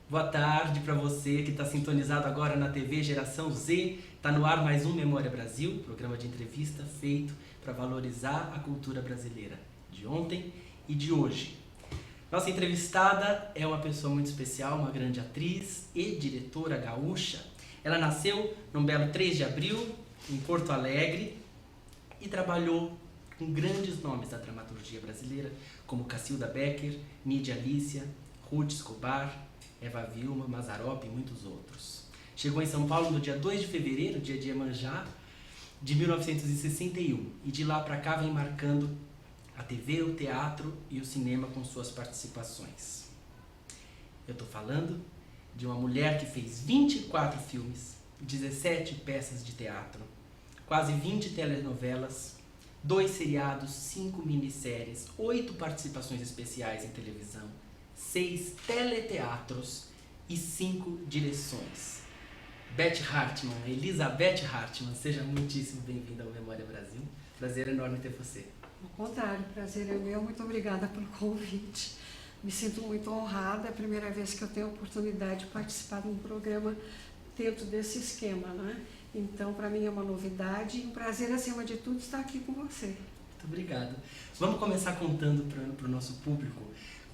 Boa tarde para você que está sintonizado agora na TV Geração Z. Está no ar mais um Memória Brasil, programa de entrevista feito para valorizar a cultura brasileira de ontem e de hoje. Nossa entrevistada é uma pessoa muito especial, uma grande atriz e diretora gaúcha. Ela nasceu num belo 3 de abril, em Porto Alegre, e trabalhou com grandes nomes da dramaturgia brasileira, como Cacilda Becker, Nídia Alicia, Ruth Escobar, Eva Vilma, Mazzaropi e muitos outros. Chegou em São Paulo no dia 2 de fevereiro, dia de Iemanjá, de 1961. E de lá para cá vem marcando a TV, o teatro e o cinema com suas participações. Eu estou falando de uma mulher que fez 24 filmes, 17 peças de teatro, quase 20 telenovelas, 2 seriados, 5 minisséries, 8 participações especiais em televisão, 6 teleteatros e 5 direções. Beth Hartmann, Elizabeth Hartmann, seja muitíssimo bem-vinda ao Memória Brasil. Prazer enorme ter você. Ao contrário, prazer é meu. Muito obrigada pelo convite. Me sinto muito honrada. É a primeira vez que eu tenho a oportunidade de participar de um programa dentro desse esquema, né? Então, para mim é uma novidade e um prazer, acima de tudo, estar aqui com você. Muito obrigado. Vamos começar contando para o nosso público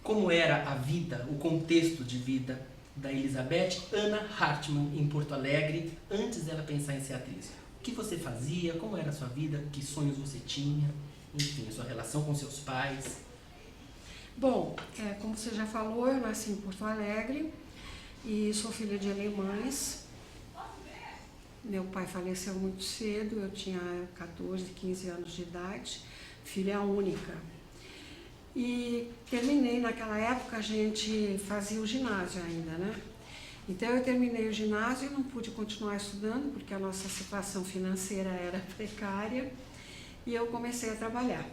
como era a vida, o contexto de vida da Elizabeth Anna Hartmann em Porto Alegre, antes dela pensar em ser atriz. O que você fazia, como era a sua vida, que sonhos você tinha, enfim, a sua relação com seus pais. Bom, como você já falou, eu nasci em Porto Alegre e sou filha de alemães. Meu pai faleceu muito cedo, eu tinha 14, 15 anos de idade, filha única. E terminei, naquela época a gente fazia o ginásio ainda, né? Então eu terminei o ginásio e não pude continuar estudando porque a nossa situação financeira era precária e eu comecei a trabalhar.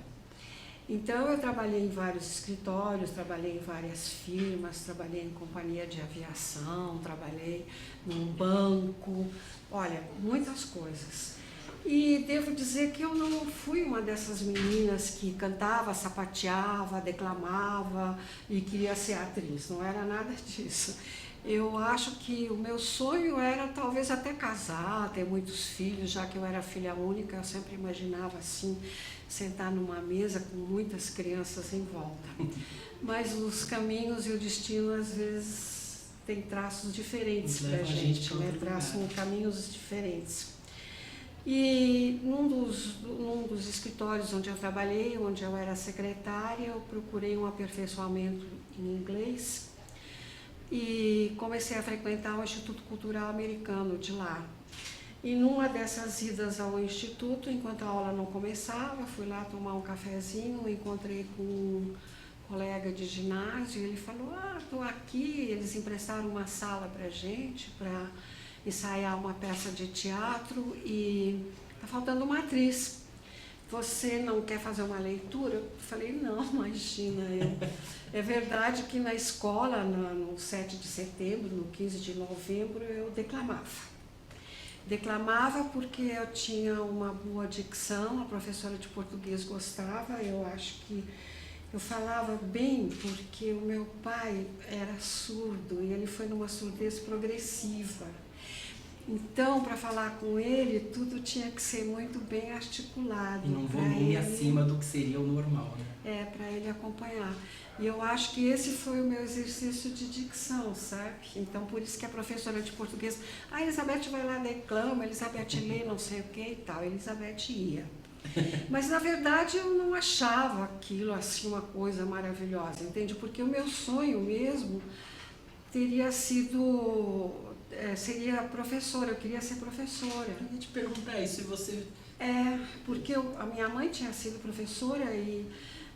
Então eu trabalhei em vários escritórios, trabalhei em várias firmas, trabalhei em companhia de aviação, trabalhei num banco, olha, muitas coisas. E devo dizer que eu não fui uma dessas meninas que cantava, sapateava, declamava e queria ser atriz, não era nada disso. Eu acho que o meu sonho era talvez até casar, ter muitos filhos, já que eu era filha única, eu sempre imaginava assim, sentar numa mesa com muitas crianças em volta. Mas os caminhos e o destino às vezes tem traços diferentes pra gente, né? Traçam caminhos diferentes. E num dos escritórios onde eu trabalhei, onde eu era secretária, eu procurei um aperfeiçoamento em inglês e comecei a frequentar o Instituto Cultural Americano de lá. E numa dessas idas ao Instituto, enquanto a aula não começava, fui lá tomar um cafezinho, encontrei com um colega de ginásio, ele falou, estou aqui, eles emprestaram uma sala pra gente, para ensaiar uma peça de teatro e está faltando uma atriz. Você não quer fazer uma leitura? Eu falei, não, imagina. É verdade que na escola, no 7 de setembro, no 15 de novembro, eu declamava. Declamava porque eu tinha uma boa dicção, a professora de português gostava, eu acho que eu falava bem porque o meu pai era surdo e ele foi numa surdez progressiva. Então, para falar com ele, tudo tinha que ser muito bem articulado. E num volume acima do que seria o normal, né? Para ele acompanhar. E eu acho que esse foi o meu exercício de dicção, sabe? Então, por isso que a professora de português, Elizabeth vai lá, declama, Elizabeth lê, não sei o que e tal. Elizabeth ia. Mas, na verdade, eu não achava aquilo assim uma coisa maravilhosa, entende? Porque o meu sonho mesmo teria sido... seria professora, eu queria ser professora. Eu ia te perguntar isso, e você... porque a minha mãe tinha sido professora e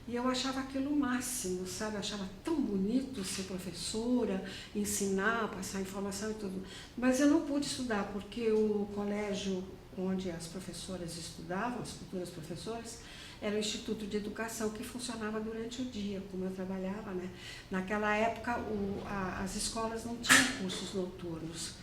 eu achava aquilo o máximo, sabe? Eu achava tão bonito ser professora, ensinar, passar informação e tudo. Mas eu não pude estudar, porque o colégio onde as professoras estudavam, as futuras professoras, era o Instituto de Educação que funcionava durante o dia, como eu trabalhava, né? Naquela época, as escolas não tinham cursos noturnos.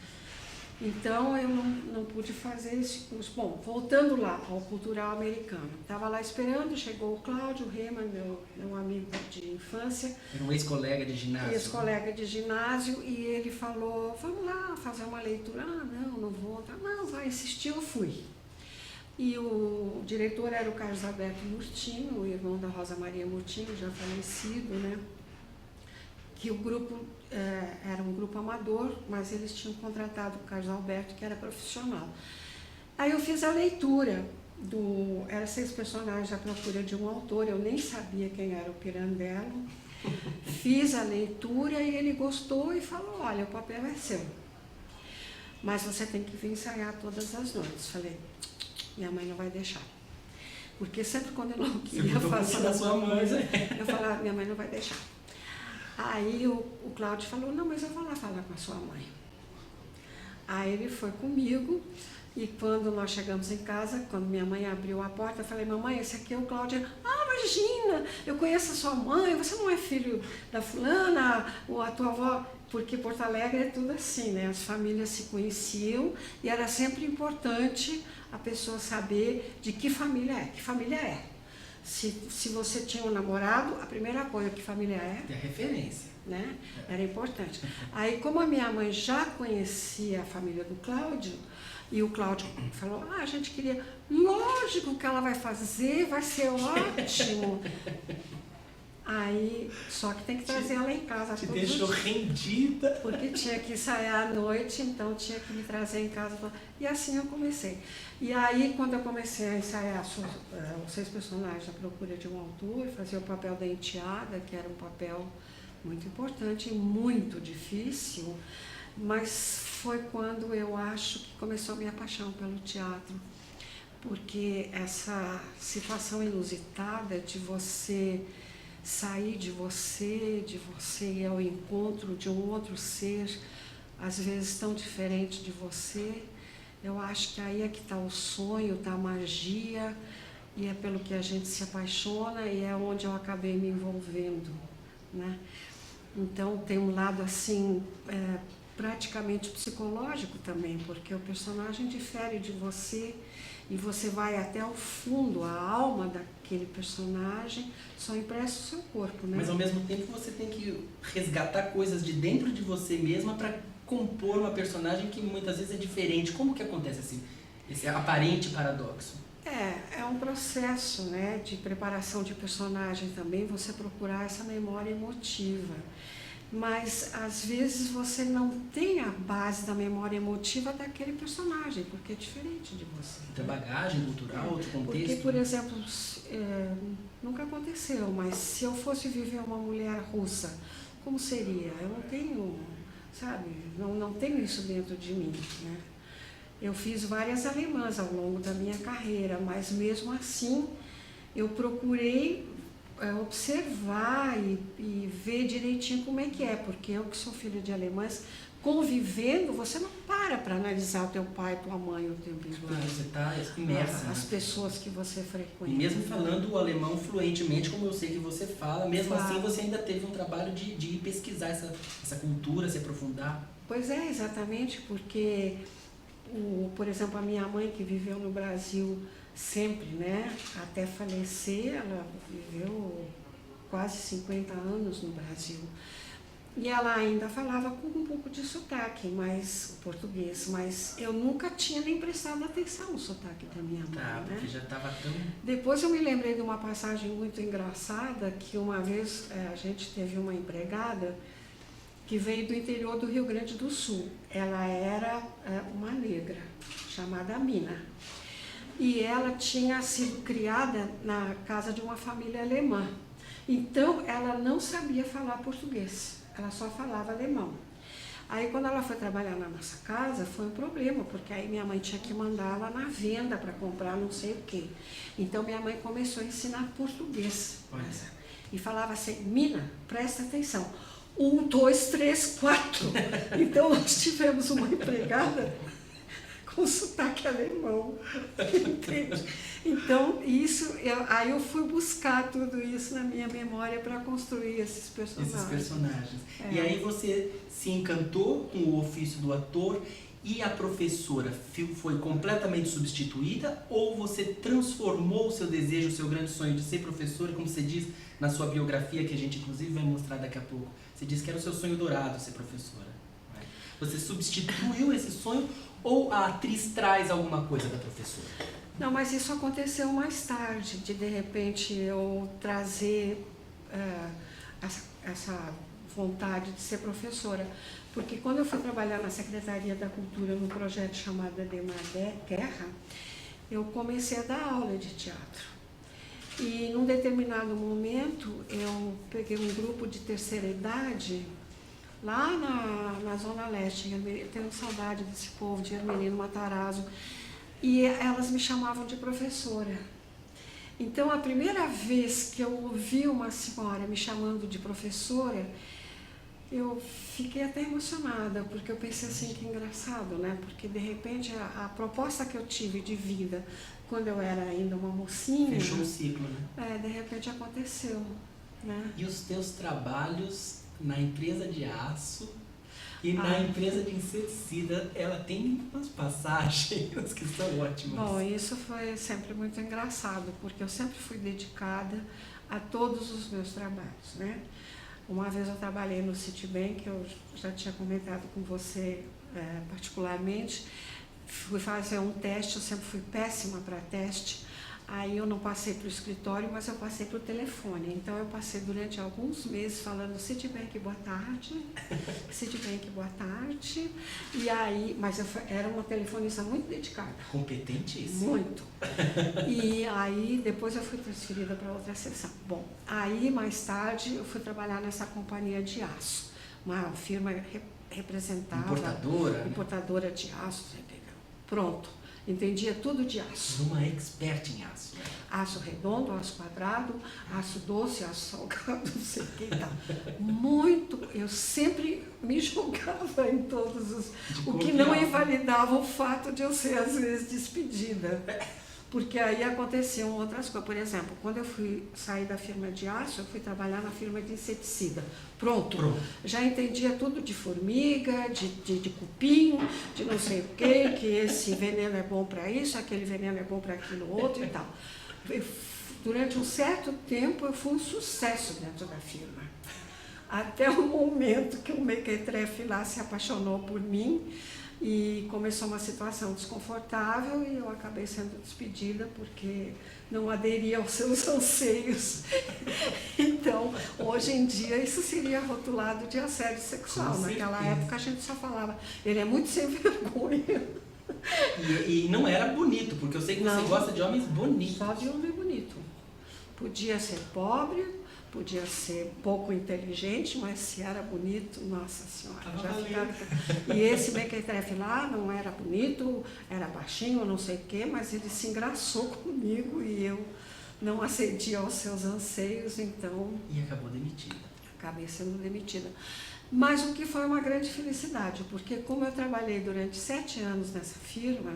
Então eu não pude fazer esse curso. Bom, voltando lá ao Cultural Americano, estava lá esperando, chegou o Cláudio Rema, meu amigo de infância. Era um ex-colega de ginásio. Ex-colega de ginásio, e ele falou, vamos lá fazer uma leitura. Ah, não vou. Não, vai insistir, eu fui. E o diretor era o Carlos Alberto Murtinho, o irmão da Rosa Maria Murtinho, já falecido, né? Que o grupo era um grupo amador, mas eles tinham contratado o Carlos Alberto, que era profissional. Aí eu fiz a leitura, era 6 personagens à procura de um autor, eu nem sabia quem era o Pirandello. Fiz a leitura e ele gostou e falou, olha, o papel é seu, mas você tem que vir ensaiar todas as noites. Falei, minha mãe não vai deixar. Porque sempre quando eu não queria fazer alguma coisa, eu falava, minha mãe não vai deixar. Aí o Cláudio falou, não, mas eu vou lá falar com a sua mãe. Aí ele foi comigo, e quando nós chegamos em casa, quando minha mãe abriu a porta, eu falei, mamãe, esse aqui é o Cláudio. Ah, imagina, eu conheço a sua mãe, você não é filho da fulana, ou a tua avó? Porque Porto Alegre é tudo assim, né? As famílias se conheciam e era sempre importante a pessoa saber de que família é. Se você tinha um namorado, a primeira coisa, que família é? Tem a referência. Né? Era importante. Aí, como a minha mãe já conhecia a família do Cláudio, e o Cláudio falou, a gente queria, lógico que ela vai fazer, vai ser ótimo. Aí, só que tem que trazer ela em casa. Te deixou rendida. Porque tinha que ensaiar à noite, então tinha que me trazer em casa. E assim eu comecei. E aí, quando eu comecei a ensaiar os 6 personagens à procura de um autor, fazia o papel da enteada, que era um papel muito importante e muito difícil, mas foi quando eu acho que começou a minha paixão pelo teatro. Porque essa situação inusitada de você sair de você ir ao encontro de um outro ser, às vezes tão diferente de você, eu acho que aí é que está o sonho, está a magia, e é pelo que a gente se apaixona, e é onde eu acabei me envolvendo, né? Então tem um lado assim, praticamente psicológico também, porque o personagem difere de você, e você vai até o fundo, a alma daquele personagem só empresta o seu corpo, né? Mas ao mesmo tempo você tem que resgatar coisas de dentro de você mesma para compor uma personagem que muitas vezes é diferente. Como que acontece esse aparente paradoxo? É um processo, né, de preparação de personagem também, você procurar essa memória emotiva. Mas, às vezes, você não tem a base da memória emotiva daquele personagem, porque é diferente de você. Outra bagagem cultural, outro contexto? Porque, por exemplo, nunca aconteceu, mas se eu fosse viver uma mulher russa, como seria? Eu não tenho, sabe, não tenho isso dentro de mim, né? Eu fiz várias alemãs ao longo da minha carreira, mas mesmo assim eu procurei observar e ver direitinho como é que é, porque eu que sou filha de alemães, convivendo, você não para analisar o teu pai, tua mãe o tempo inteiro. Você está imersa. As pessoas que você frequenta. E mesmo falando o alemão fluentemente, como eu sei que você fala, mesmo assim você ainda teve um trabalho de ir pesquisar essa cultura, se aprofundar. Pois é, exatamente, porque, por exemplo, a minha mãe que viveu no Brasil sempre, né, até falecer, ela viveu quase 50 anos no Brasil. E ela ainda falava com um pouco de sotaque, mas o português, mas eu nunca tinha nem prestado atenção no sotaque da minha mãe. Tá, porque né? já estava tão... Depois eu me lembrei de uma passagem muito engraçada, que uma vez a gente teve uma empregada que veio do interior do Rio Grande do Sul. Ela era uma negra, chamada Mina. E ela tinha sido criada na casa de uma família alemã. Então, ela não sabia falar português, ela só falava alemão. Aí, quando ela foi trabalhar na nossa casa, foi um problema, porque aí minha mãe tinha que mandar ela na venda para comprar não sei o quê. Então, minha mãe começou a ensinar português. E falava assim, Mina, presta atenção, 1, 2, 3, 4. Então, nós tivemos uma empregada com sotaque alemão, entende? Então, aí eu fui buscar tudo isso na minha memória para construir esses personagens. E aí você se encantou com o ofício do ator E a professora foi completamente substituída ou você transformou o seu desejo, o seu grande sonho de ser professora, como você diz na sua biografia, que a gente inclusive vai mostrar daqui a pouco. Você disse que era o seu sonho dourado ser professora. Né? Você substituiu esse sonho ou a atriz traz alguma coisa da professora? Não, mas isso aconteceu mais tarde, de repente eu trazer essa vontade de ser professora. Porque quando eu fui trabalhar na Secretaria da Cultura num projeto chamado Ademar Guerra, eu comecei a dar aula de teatro. E num determinado momento eu peguei um grupo de terceira idade lá na Zona Leste, eu tenho saudade desse povo, de Hermelino Matarazzo, e elas me chamavam de professora. Então a primeira vez que eu ouvi uma senhora me chamando de professora, eu fiquei até emocionada, porque eu pensei assim, que engraçado, né? Porque de repente a proposta que eu tive de vida quando eu era ainda uma mocinha... Fechou um ciclo, né? De repente aconteceu, né? E os teus trabalhos na empresa de aço e na empresa de inseticida, ela tem umas passagens que são ótimas. Bom, isso foi sempre muito engraçado, porque eu sempre fui dedicada a todos os meus trabalhos, né? Uma vez eu trabalhei no Citibank, eu já tinha comentado com você particularmente, fui fazer um teste, eu sempre fui péssima para teste, aí eu não passei para o escritório, mas eu passei para o telefone. Então eu passei durante alguns meses falando Citibank, boa tarde, Citibank, boa tarde, e aí, mas eu era uma telefonista muito dedicada. Competentíssima. Muito. E aí depois eu fui transferida para outra seção. Bom, aí mais tarde eu fui trabalhar nessa companhia de aço, uma firma representava... Importadora de aço, entendeu? Pronto, entendia tudo de aço. Uma expert em aço. Né? Aço redondo, aço quadrado, aço doce, aço salgado, não sei o que e tal. Muito, eu sempre me julgava em todos os... O que não invalidava o fato de eu ser, às vezes, despedida. Porque aí aconteciam outras coisas. Por exemplo, quando eu fui sair da firma de aço, eu fui trabalhar na firma de inseticida. Pronto. Já entendia tudo de formiga, de cupim, de não sei o quê, que esse veneno é bom para isso, aquele veneno é bom para aquilo outro e tal. Durante um certo tempo eu fui um sucesso dentro da firma. Até o momento que o mequetrefe lá se apaixonou por mim, e começou uma situação desconfortável e eu acabei sendo despedida porque não aderia aos seus anseios. Então, hoje em dia, isso seria rotulado de assédio sexual. Naquela época, a gente só falava, ele é muito sem vergonha. E não era bonito, porque eu sei que você gosta de homens bonitos. Só de homem bonito. Podia ser pobre, podia ser pouco inteligente, mas se era bonito, nossa senhora, já ficava... E esse mequetrefe lá não era bonito, era baixinho, não sei o quê, mas ele se engraçou comigo e eu não acedi aos seus anseios, então... E acabou demitida. Acabei sendo demitida. Mas o que foi uma grande felicidade, porque como eu trabalhei durante 7 anos nessa firma,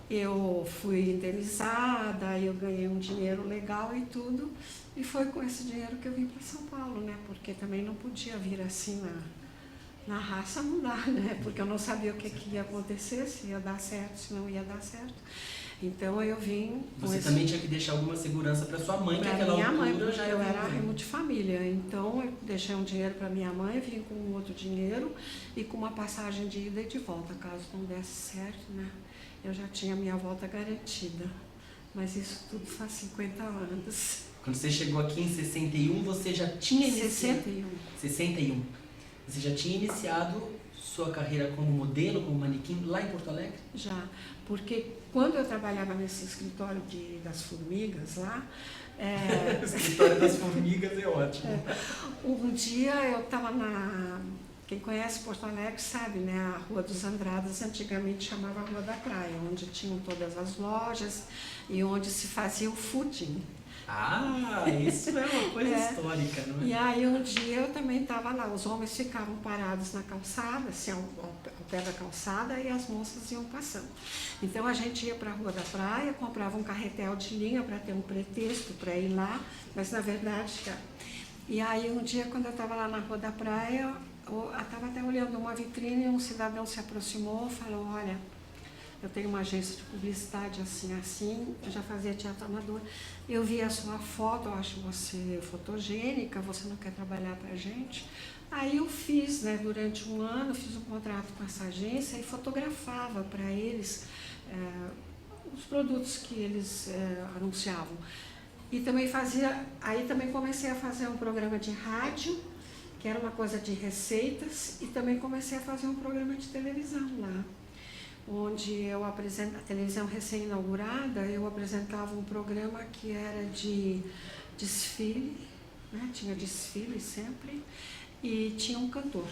eu fui indenizada, eu ganhei um dinheiro legal e tudo, e foi com esse dinheiro que eu vim para São Paulo, né? Porque também não podia vir assim na raça, não dá, né? Porque eu não sabia o que ia acontecer, se ia dar certo, se não ia dar certo. Então eu vim... Você também tinha que deixar alguma segurança para sua mãe, que naquela altura mãe, já eu era remo de família, então eu deixei um dinheiro para minha mãe, vim com um outro dinheiro e com uma passagem de ida e de volta, caso não desse certo, né? Eu já tinha minha volta garantida, mas isso tudo faz 50 anos. Quando você chegou aqui em 61, você já tinha iniciado... 61. Você já tinha iniciado sua carreira como modelo, como manequim, lá em Porto Alegre? Já, porque quando eu trabalhava nesse escritório das formigas lá... O escritório das formigas é ótimo. Um dia eu estava na... Quem conhece Porto Alegre sabe, né? A Rua dos Andradas antigamente chamava Rua da Praia, onde tinham todas as lojas e onde se fazia o footing. Ah, isso é uma coisa histórica, não é? E aí um dia eu também estava lá, os homens ficavam parados na calçada, assim, ao pé da calçada, e as moças iam passando. Então a gente ia para a Rua da Praia, comprava um carretel de linha para ter um pretexto para ir lá, mas na verdade... E aí um dia, quando eu estava lá na Rua da Praia, eu estava até olhando uma vitrine e um cidadão se aproximou e falou, olha, eu tenho uma agência de publicidade assim, eu já fazia teatro amador. Eu vi a sua foto, eu acho você fotogênica, você não quer trabalhar pra gente? Aí eu fiz, né, durante um ano, fiz um contrato com essa agência e fotografava para eles os produtos que eles anunciavam. E também também comecei a fazer um programa de rádio, que era uma coisa de receitas, e também comecei a fazer um programa de televisão lá, onde eu apresentava, a televisão recém-inaugurada, eu apresentava um programa que era de desfile, né? Tinha desfile sempre, e tinha um cantor.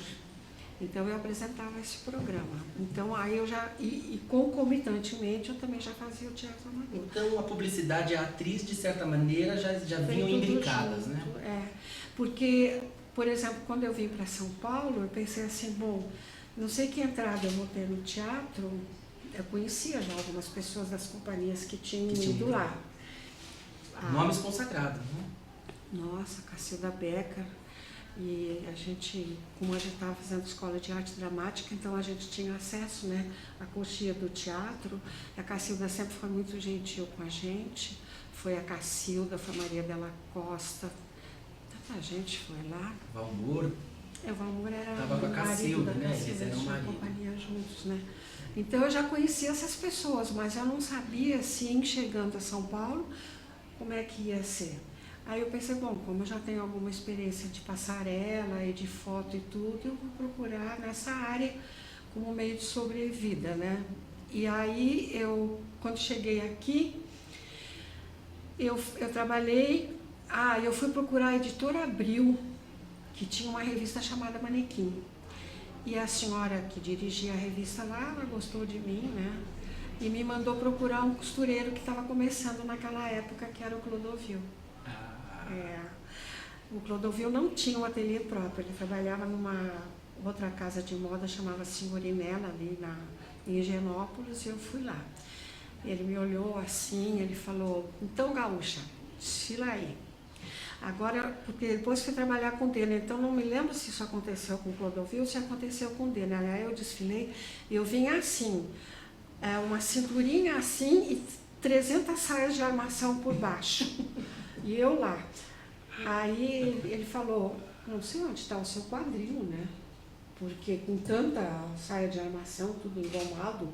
Então eu apresentava esse programa. Então aí eu já, e concomitantemente eu também já fazia o teatro amador. Então a publicidade e a atriz, de certa maneira, já vinham imbricadas, né? Porque, por exemplo, quando eu vim para São Paulo, eu pensei assim, bom, não sei que entrada eu vou ter no teatro, eu conhecia já algumas pessoas das companhias que tinham ido lá. Nomes consagrados, né? Nossa, Cacilda Becker, e a gente, como a gente estava fazendo escola de arte dramática, então a gente tinha acesso, né, à coxia do teatro. A Cacilda sempre foi muito gentil com a gente, foi a Cacilda, foi a Maria Della Costa, tanta gente foi lá. Valmor. O Valmor era estava com a Cacilda, né? Eles eram marido. Companhia juntos, né? Então eu já conhecia essas pessoas, mas eu não sabia, assim, chegando a São Paulo, como é que ia ser. Aí eu pensei, bom, como eu já tenho alguma experiência de passarela e de foto e tudo, eu vou procurar nessa área como meio de sobrevida, né? E aí, quando cheguei aqui, eu trabalhei, eu fui procurar a Editora Abril, que tinha uma revista chamada Manequim. E a senhora que dirigia a revista lá, ela gostou de mim, né? E me mandou procurar um costureiro que estava começando naquela época, que era o Clodovil. O Clodovil não tinha um ateliê próprio, ele trabalhava numa outra casa de moda, chamava Senhorinela, ali em Higienópolis, e eu fui lá. Ele me olhou assim, ele falou, então, gaúcha, desfila aí. Agora, porque depois fui trabalhar com o Denner, então não me lembro se isso aconteceu com o Clodovil ou se aconteceu com o Denner. Aí eu desfilei, eu vim assim, uma cinturinha assim e 300 saias de armação por baixo. E eu lá. Aí ele falou, não sei onde está o seu quadril, né? Porque com tanta saia de armação, tudo engomado.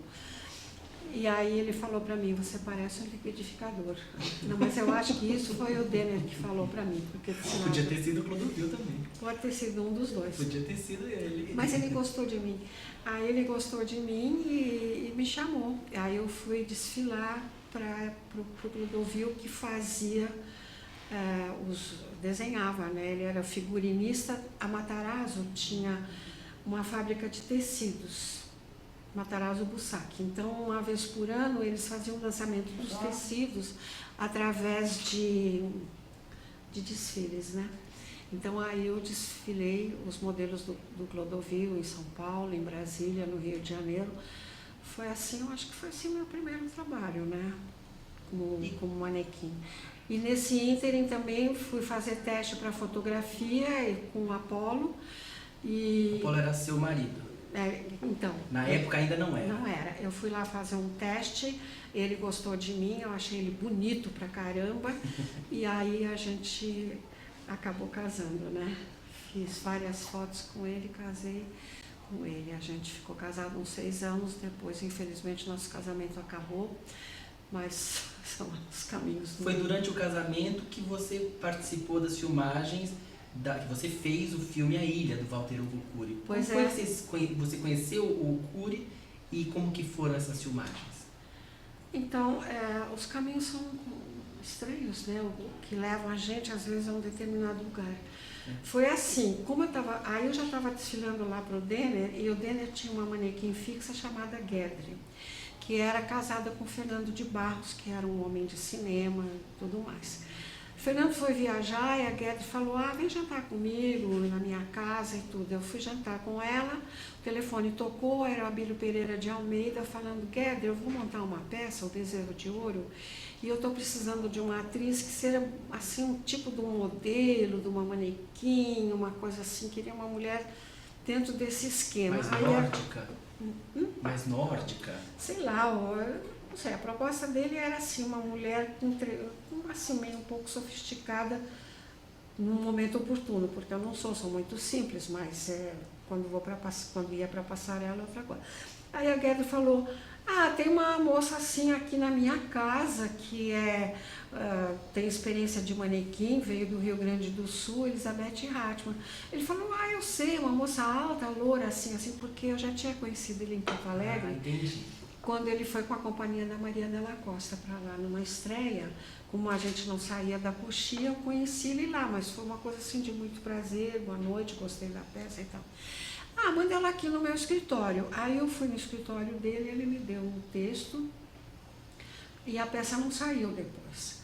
E aí ele falou para mim, você parece um liquidificador. Não, mas eu acho que isso foi o Denner que falou para mim. Porque, senão, podia ter sido o Clodovil também. Pode ter sido um dos dois. Podia ter sido ele. Mas ele gostou de mim. Aí ele gostou de mim e me chamou. Aí eu fui desfilar para o Clodovil, que fazia... desenhava, né? Ele era figurinista. A Matarazzo tinha uma fábrica de tecidos, Matarazzo Bussac. Então, uma vez por ano, eles faziam o lançamento dos tecidos através de desfiles, né? Então, aí eu desfilei os modelos do Clodovil em São Paulo, em Brasília, no Rio de Janeiro. Foi assim, eu acho que foi assim meu primeiro trabalho, né? Como manequim. E nesse ínterim também fui fazer teste para fotografia com o Apolo. O Apolo era seu marido? Então. Na época ainda não era? Não era. Eu fui lá fazer um teste, ele gostou de mim, eu achei ele bonito pra caramba. E aí a gente acabou casando, né? Fiz várias fotos com ele, casei com ele. A gente ficou casado uns 6 anos, depois infelizmente nosso casamento acabou. Mas são os caminhos do Foi durante o casamento que você participou das filmagens, que você fez o filme A Ilha, do Walter Hugo Cury. Pois como foi que você conheceu o Cury e como que foram essas filmagens? Então, os caminhos são estranhos, né? Que levam a gente, às vezes, a um determinado lugar. Foi assim, aí eu já estava desfilando lá para o Denner, e o Denner tinha uma manequim fixa chamada Guedre, que era casada com Fernando de Barros, que era um homem de cinema e tudo mais. Fernando foi viajar e a Guedre falou, vem jantar comigo na minha casa e tudo. Eu fui jantar com ela, o telefone tocou, era o Abílio Pereira de Almeida falando, Guedre, eu vou montar uma peça, O Bezerro de Ouro, e eu estou precisando de uma atriz que seja assim, um tipo de um modelo, de uma manequim, uma coisa assim, queria uma mulher dentro desse esquema. Mais Aí, nórdica? Mais nórdica? sei lá, não sei, a proposta dele era assim, uma mulher assim, meio um pouco sofisticada num momento oportuno, porque eu não sou muito simples, mas quando ia para passarela é outra coisa. Aí a Guedes falou, tem uma moça assim aqui na minha casa que tem experiência de manequim, veio do Rio Grande do Sul, Elizabeth Hartmann. Ele falou, eu sei, uma moça alta, loura, assim, porque eu já tinha conhecido ele em Porto Alegre. Entendi. Quando ele foi com a companhia da Maria Della Costa para lá numa estreia, como a gente não saía da coxia, eu conheci ele lá, mas foi uma coisa assim de muito prazer, boa noite, gostei da peça e tal. Manda ela aqui no meu escritório. Aí eu fui no escritório dele, ele me deu um texto e a peça não saiu depois.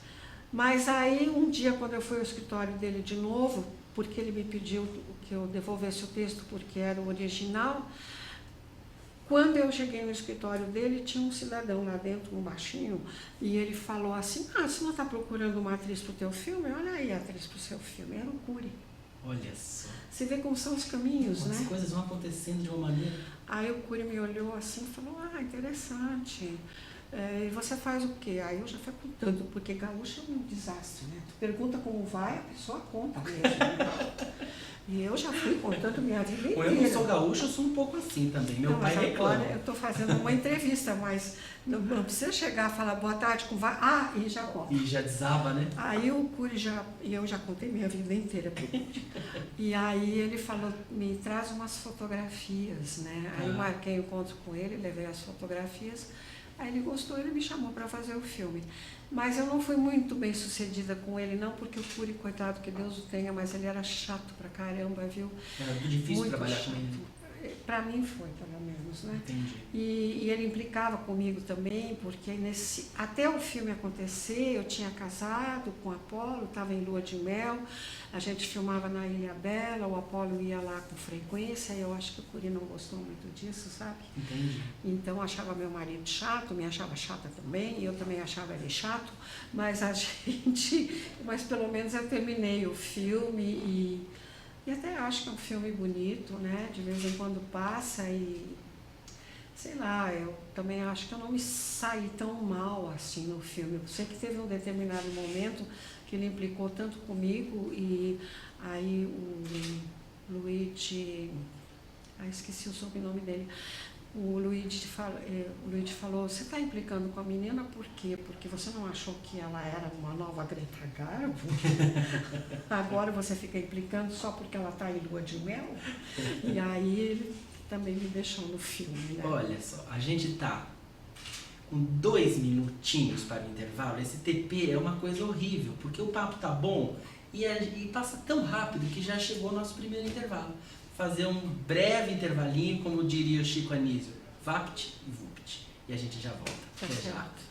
Mas aí um dia, quando eu fui ao escritório dele de novo, porque ele me pediu que eu devolvesse o texto porque era o original, quando eu cheguei no escritório dele, tinha um cidadão lá dentro, um baixinho, e ele falou assim, você não está procurando uma atriz para o teu filme? Olha aí a atriz para o seu filme, era o Cury. Olha só. Você vê como são os caminhos, né? As coisas vão acontecendo de uma maneira... Aí o Cury me olhou assim e falou, interessante. E você faz o quê? Aí eu já fui contando, porque gaúcho é um desastre, né? Tu pergunta como vai, a pessoa conta mesmo. E eu já fui contando minha vida inteira. Eu não sou gaúcho, eu sou um pouco assim também. Meu pai reclama. Agora eu estou fazendo uma entrevista, mas não precisa chegar e falar boa tarde, como vai? E já conta. E já desaba, né? Aí o Cury e eu já contei minha vida inteira pro Cury. E aí ele falou, me traz umas fotografias, né? Aí eu marquei o encontro com ele, levei as fotografias. Aí ele gostou, ele me chamou para fazer o filme. Mas eu não fui muito bem sucedida com ele, não, porque o Cury, coitado, que Deus o tenha, mas ele era chato pra caramba, viu? Era muito difícil muito trabalhar chato. com ele. Para mim foi, pelo menos, né? Entendi. E ele implicava comigo também, porque até o filme acontecer, eu tinha casado com o Apolo, estava em lua de mel, a gente filmava na Ilha Bela, o Apolo ia lá com frequência, e eu acho que o Cury não gostou muito disso, sabe? Entendi. Então achava meu marido chato, me achava chata também, e eu também achava ele chato, mas mas pelo menos eu terminei o filme e até acho que é um filme bonito, né? De vez em quando passa e, sei lá, eu também acho que eu não me saí tão mal assim no filme. Eu sei que teve um determinado momento que ele implicou tanto comigo e aí o Luigi, esqueci o sobrenome dele, o Luigi falou, você está implicando com a menina por quê? Porque você não achou que ela era uma nova Greta Garbo? Agora você fica implicando só porque ela está em lua de mel? E aí ele também me deixou no filme, né? Olha só, a gente tá com 2 minutinhos para o intervalo. Esse TP é uma coisa horrível, porque o papo tá bom e passa tão rápido que já chegou o nosso primeiro intervalo. Fazer um breve intervalinho, como diria o Chico Anísio, vapt e vupt. E a gente já volta. Tá Até já. certo.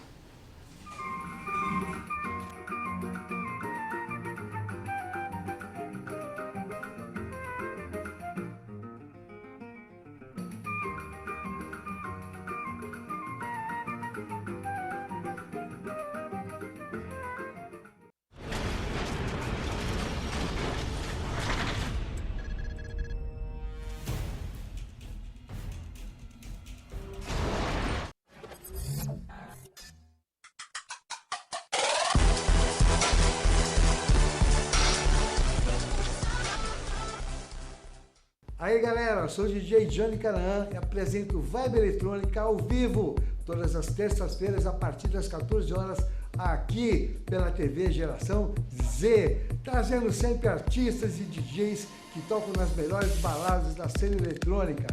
Aí galera, eu sou o DJ Johnny Canaã e apresento Vibe Eletrônica ao vivo, todas as terças-feiras a partir das 14 horas, aqui pela TV Geração Z, trazendo sempre artistas e DJs que tocam nas melhores baladas da cena eletrônica.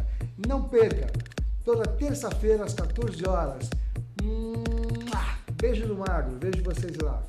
Não perca, toda terça-feira às 14 horas. Beijo do Magro, vejo vocês lá.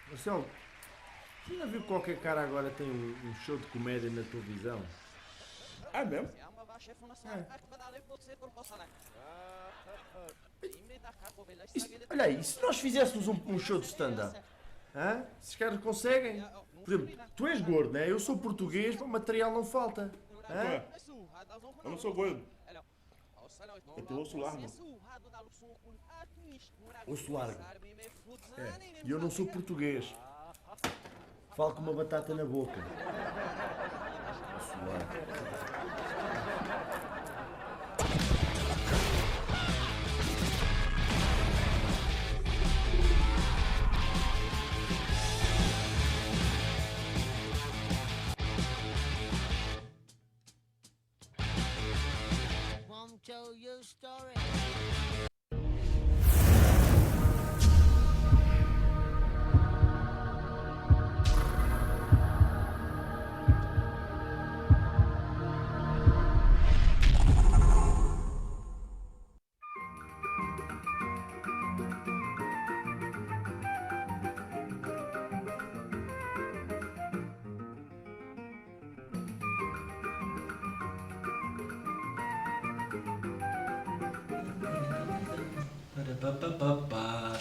Marcelo, você já viu qualquer cara agora tem um show de comédia na televisão? É mesmo? Olha aí, e se nós fizéssemos um show de stand-up? Hã? Esses caras conseguem? Por exemplo, tu és gordo, né? Eu sou português, mas material não falta. Hã? Ué, eu não sou gordo. Eu tenho osso largo. Osso largo. É, e eu não sou português. Falo com uma batata na boca. Osso largo. Tell your story.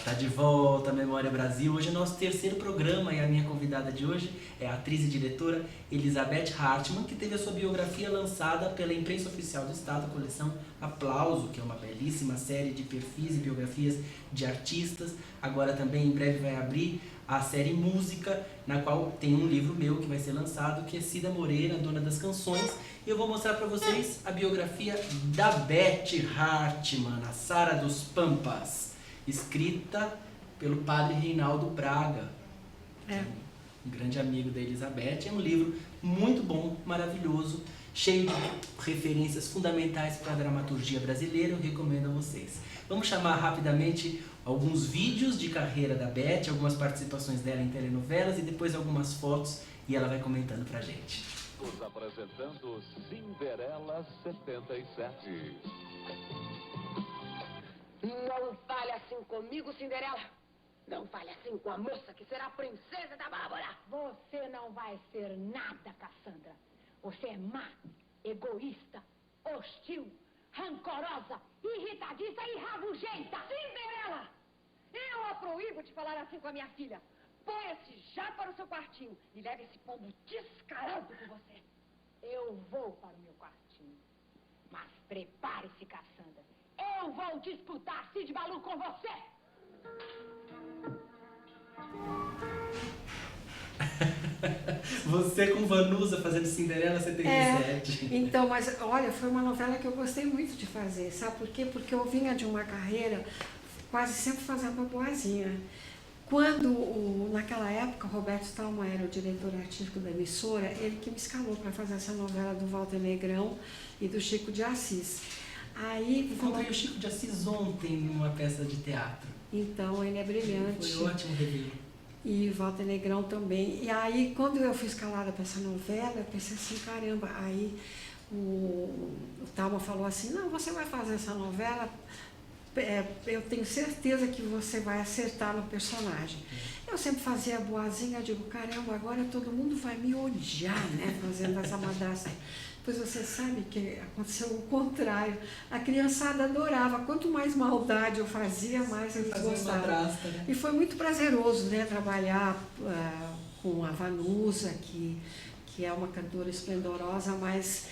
Tá de volta a Memória Brasil. Hoje é o nosso terceiro programa e a minha convidada de hoje é a atriz e diretora Elizabeth Hartmann, que teve a sua biografia lançada pela Imprensa Oficial do Estado, a coleção Aplauso, que é uma belíssima série de perfis e biografias de artistas. Agora também em breve vai abrir a série Música, na qual tem um livro meu que vai ser lançado, que é Cida Moreira, Dona das Canções. E eu vou mostrar para vocês a biografia da Beth Hartmann, a Sara dos Pampas, escrita pelo padre Reinaldo Braga, um grande amigo da Elizabeth. É um livro muito bom, maravilhoso, cheio de referências fundamentais para a dramaturgia brasileira. Eu recomendo a vocês. Vamos chamar rapidamente alguns vídeos de carreira da Beth, algumas participações dela em telenovelas e depois algumas fotos, e ela vai comentando pra gente. Apresentando Cinderela 77. Não fale assim comigo, Cinderela. Não fale assim com a moça que será a princesa da Bárbara. Você não vai ser nada, Cassandra. Você é má, egoísta, hostil, rancorosa, irritadiça e rabugenta. Cinderela! Eu a proíbo de falar assim com a minha filha. Ponha-se já para o seu quartinho e leve esse pombo descarado com você. Eu vou para o meu quartinho. Mas prepare-se, Cassandra. Eu vou disputar Cid Balu com você. Você com Vanusa fazendo Cinderela 77. Então, mas olha, foi uma novela que eu gostei muito de fazer, sabe por quê? Porque eu vinha de uma carreira quase sempre fazendo a boazinha. Quando, naquela época, o Roberto Stallman era o diretor artístico da emissora, ele que me escalou para fazer essa novela do Walter Negrão e do Chico de Assis. Aí, encontrei o Chico de Assis ontem numa peça de teatro. Então, ele é brilhante. Foi ótimo rever. E o Walter Negrão também. E aí, quando eu fui escalada para essa novela, eu pensei assim, caramba, aí o Thalma falou assim, não, você vai fazer essa novela, eu tenho certeza que você vai acertar no personagem. Eu sempre fazia a boazinha, eu digo, caramba, agora todo mundo vai me odiar, né, fazendo essa madrasta. Pois você sabe que aconteceu o contrário. A criançada adorava. Quanto mais maldade eu fazia, mais eles gostavam. Madrasta, né? E foi muito prazeroso, né, trabalhar com a Vanusa, que é uma cantora esplendorosa, mas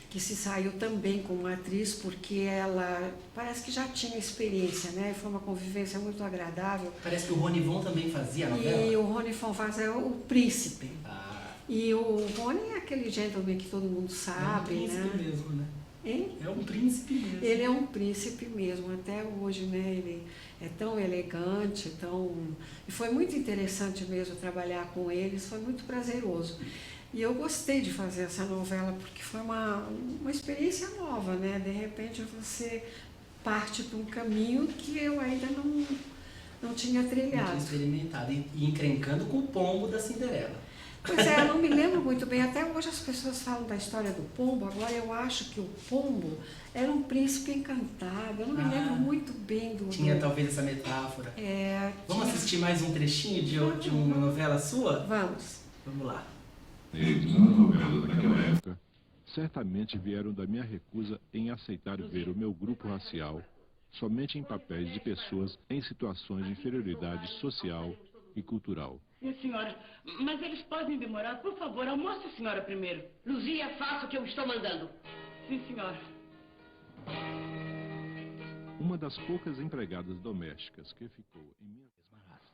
que se saiu também como atriz, porque ela parece que já tinha experiência, né? Foi uma convivência muito agradável. Parece que o Rony Von também fazia a novela. E o Rony Von faz é o príncipe. E o Rony é aquele gentleman que todo mundo sabe, né? É um príncipe mesmo, né? Hein? É um príncipe mesmo. Ele é um príncipe mesmo, até hoje, né? Ele é tão elegante, tão... E foi muito interessante mesmo trabalhar com eles, foi muito prazeroso. E eu gostei de fazer essa novela, porque foi uma experiência nova, né? De repente você parte para um caminho que eu ainda não tinha trilhado. Não tinha experimentado. E encrencando com o pombo da Cinderela. Pois é, eu não me lembro muito bem. Até hoje as pessoas falam da história do pombo. Agora eu acho que o pombo era um príncipe encantado. Eu não me lembro muito bem do... Tinha talvez essa metáfora. Vamos tinha... assistir mais um trechinho de uma novela sua? Vamos. Vamos lá. Eles, nas novelas daquela época, certamente vieram da minha recusa em aceitar ver o meu grupo racial somente em papéis de pessoas em situações de inferioridade social e cultural. Minha senhora, mas eles podem demorar. Por favor, almoce a senhora primeiro. Luzia, faça o que eu estou mandando. Sim, senhora. Uma das poucas empregadas domésticas que ficou em minha mesma raça.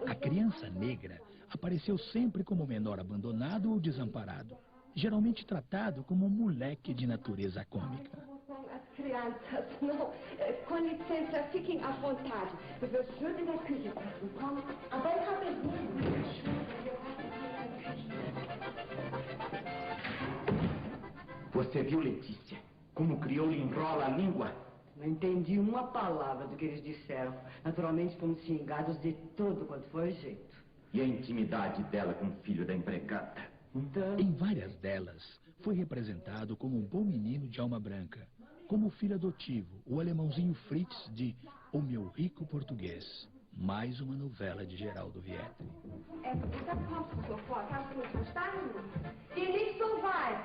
A criança negra apareceu sempre como menor abandonado ou desamparado, geralmente tratado como um moleque de natureza cômica. As crianças, não. Com licença, fiquem à vontade. Eu ajudo na cozinha. Você viu, Letícia, como o crioulo enrola a língua? Não entendi uma palavra do que eles disseram. Naturalmente fomos xingados de tudo quanto foi jeito. E a intimidade dela com o filho da empregada? Então... Em várias delas, foi representado como um bom menino de alma branca, como o filho adotivo, o alemãozinho Fritz de O Meu Rico Português. Mais uma novela de Geraldo Vietri. E nisso vai.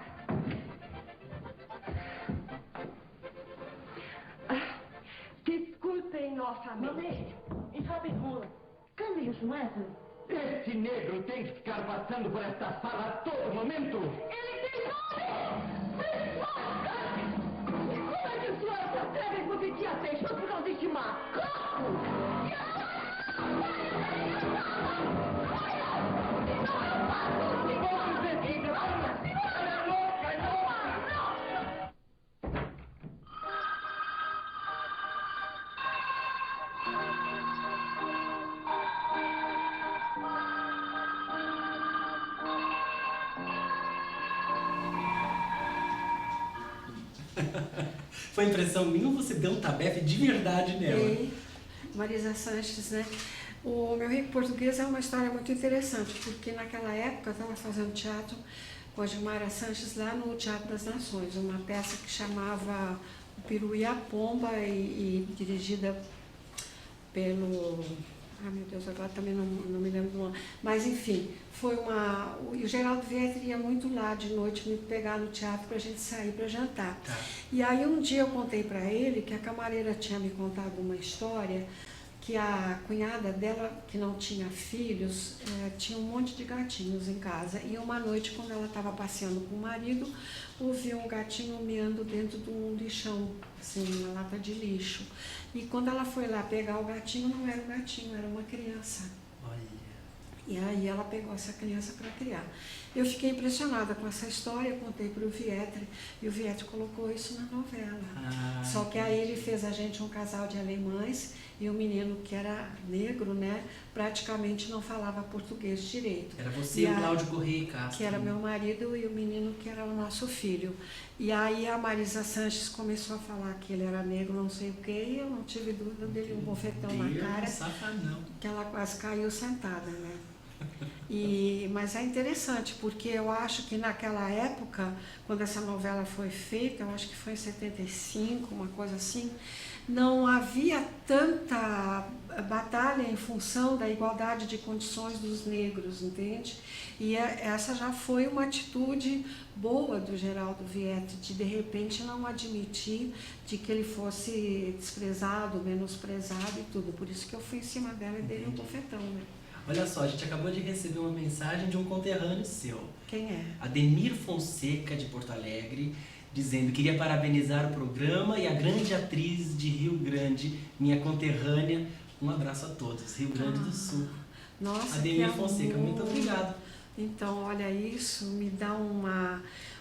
Desculpem novamente. Mamãe, e Robin Hood, cadê os Wesley? Este negro tem que ficar passando por esta sala a todo momento. Ele tem nome! Como é que o senhor se atreve a competir a pessoas por causa deste macaco? Foi impressão minha ou você deu um tabefe de verdade nela? Dei. Marisa Sanches, né? O Meu Rico Português é uma história muito interessante, porque naquela época eu estava fazendo teatro com a Gilmara Sanches lá no Teatro das Nações, uma peça que chamava O Peru e a Pomba e dirigida pelo... Ah, meu Deus, agora também não me lembro do nome. Mas, enfim, foi uma... E o Geraldo Vietri ia muito lá de noite me pegar no teatro para a gente sair para jantar. Tá. E aí um dia eu contei para ele que a camareira tinha me contado uma história que a cunhada dela, que não tinha filhos, tinha um monte de gatinhos em casa. E uma noite, quando ela estava passeando com o marido, ouviu um gatinho miando dentro de um lixão, assim, uma lata de lixo. E quando ela foi lá pegar o gatinho, não era um gatinho, era uma criança. Olha. E aí ela pegou essa criança para criar. Eu fiquei impressionada com essa história, contei para o Vietri, e o Vietri colocou isso na novela. Só que aí ele fez a gente um casal de alemães, e o menino que era negro, né, praticamente não falava português direito. Era você e o Cláudio Correia Castro. Que era meu marido e o menino que era o nosso filho. E aí a Marisa Sanches começou a falar que ele era negro, não sei o quê, e eu não tive dúvida dele, um bofetão na cara, safanão. Que ela quase caiu sentada, né? Mas é interessante, porque eu acho que naquela época, quando essa novela foi feita, eu acho que foi em 75, uma coisa assim, não havia tanta batalha em função da igualdade de condições dos negros, entende? E essa já foi uma atitude boa do Geraldo Vietri, de repente não admitir de que ele fosse desprezado, menosprezado e tudo. Por isso que eu fui em cima dela e dei um bofetão, né? Olha só, a gente acabou de receber uma mensagem de um conterrâneo seu. Quem é? Ademir Fonseca, de Porto Alegre, dizendo: queria parabenizar o programa e a grande atriz de Rio Grande, minha conterrânea. Um abraço a todos, Rio Grande do Sul. Nossa, Ademir Fonseca, muito obrigado. Então, olha, isso me dá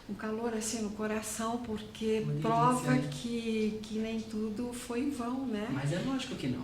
um calor assim no coração, porque Uma prova delícia, né? que nem tudo foi em vão, né? Mas é lógico que não.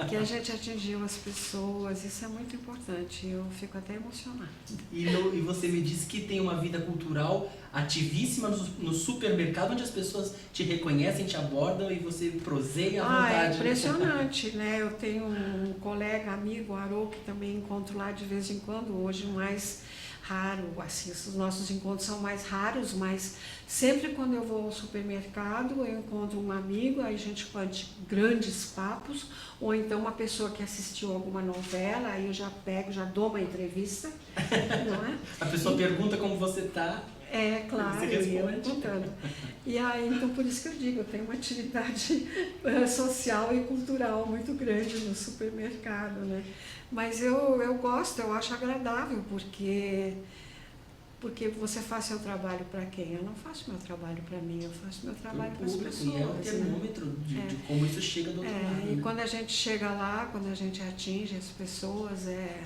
Que a gente atingiu as pessoas, isso é muito importante, eu fico até emocionada. E você me disse que tem uma vida cultural ativíssima no supermercado, onde as pessoas te reconhecem, te abordam e você proseia à vontade. É impressionante, né? Eu tenho um colega, amigo, Harô, que também encontro lá de vez em quando, hoje mais raro, assim, os nossos encontros são mais raros, mas sempre quando eu vou ao supermercado eu encontro um amigo, aí a gente pode grandes papos, ou então uma pessoa que assistiu alguma novela, aí eu já pego, já dou uma entrevista, não é? A pessoa pergunta como você está. É, claro, Você e eu responde. contando. E aí, então, por isso que eu digo, eu tenho uma atividade social e cultural muito grande no supermercado, né? Mas eu gosto, eu acho agradável, porque você faz seu trabalho para quem? Eu não faço meu trabalho para mim, eu faço meu trabalho para as pessoas. E é o termômetro de como isso chega do outro lado. E quando a gente chega lá, quando a gente atinge as pessoas, é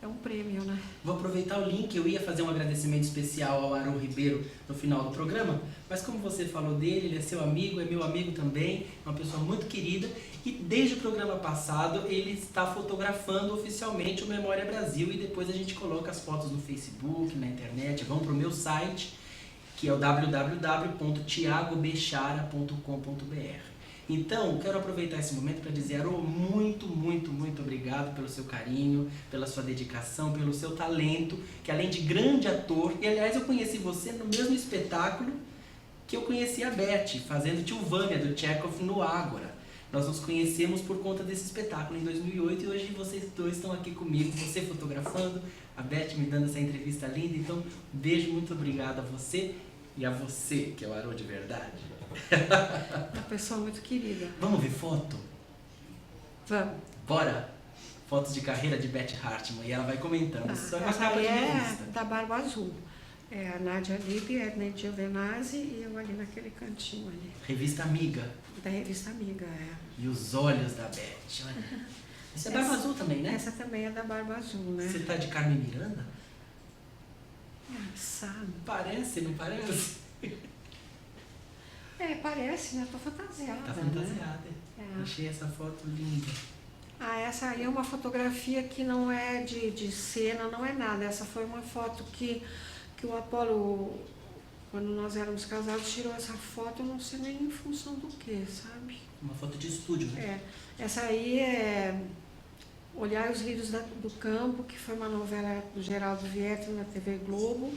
um prêmio, né? Vou aproveitar o link, eu ia fazer um agradecimento especial ao Harô Ribeiro no final do programa, mas como você falou dele, ele é seu amigo, é meu amigo também, é uma pessoa muito querida, e desde o programa passado ele está fotografando oficialmente o Memória Brasil, e depois a gente coloca as fotos no Facebook, na internet, vão para o meu site, que é o www.tiagobechara.com.br. Então, quero aproveitar esse momento para dizer, Harô, muito, muito, muito obrigado pelo seu carinho, pela sua dedicação, pelo seu talento, que além de grande ator, e aliás eu conheci você no mesmo espetáculo que eu conheci a Beth, fazendo Tio Vânia, do Tchekhov, no Ágora. Nós nos conhecemos por conta desse espetáculo em 2008 e hoje vocês dois estão aqui comigo, você fotografando, a Beth me dando essa entrevista linda, então um beijo, muito obrigado a você e a você, que é o Harô de verdade. Uma pessoa muito querida. Vamos ver foto? Vamos. Bora! Fotos de carreira de Beth Hartmann, e ela vai comentando. Só uma Essa capa aí de é revista. da Barba Azul. É a Nádia Lippe, a Edna Giovenazzi e eu ali naquele cantinho ali. Revista Amiga. Da revista Amiga, é. E os olhos da Beth, olha. Isso é Barba Azul também, né? Essa também é da Barba Azul, né? Você tá de Carmen Miranda? Engraçado. Parece, não parece? É, parece, né? Tô fantasiada. Tá fantasiada. Né? Achei essa foto linda. Ah, essa aí é uma fotografia que não é de cena, não é nada. Essa foi uma foto que o Apolo, quando nós éramos casados, tirou essa foto, eu não sei nem em função do que, sabe? Uma foto de estúdio, né? É. Essa aí é Olhar os Lírios do Campo, que foi uma novela do Geraldo Vietti na TV Globo,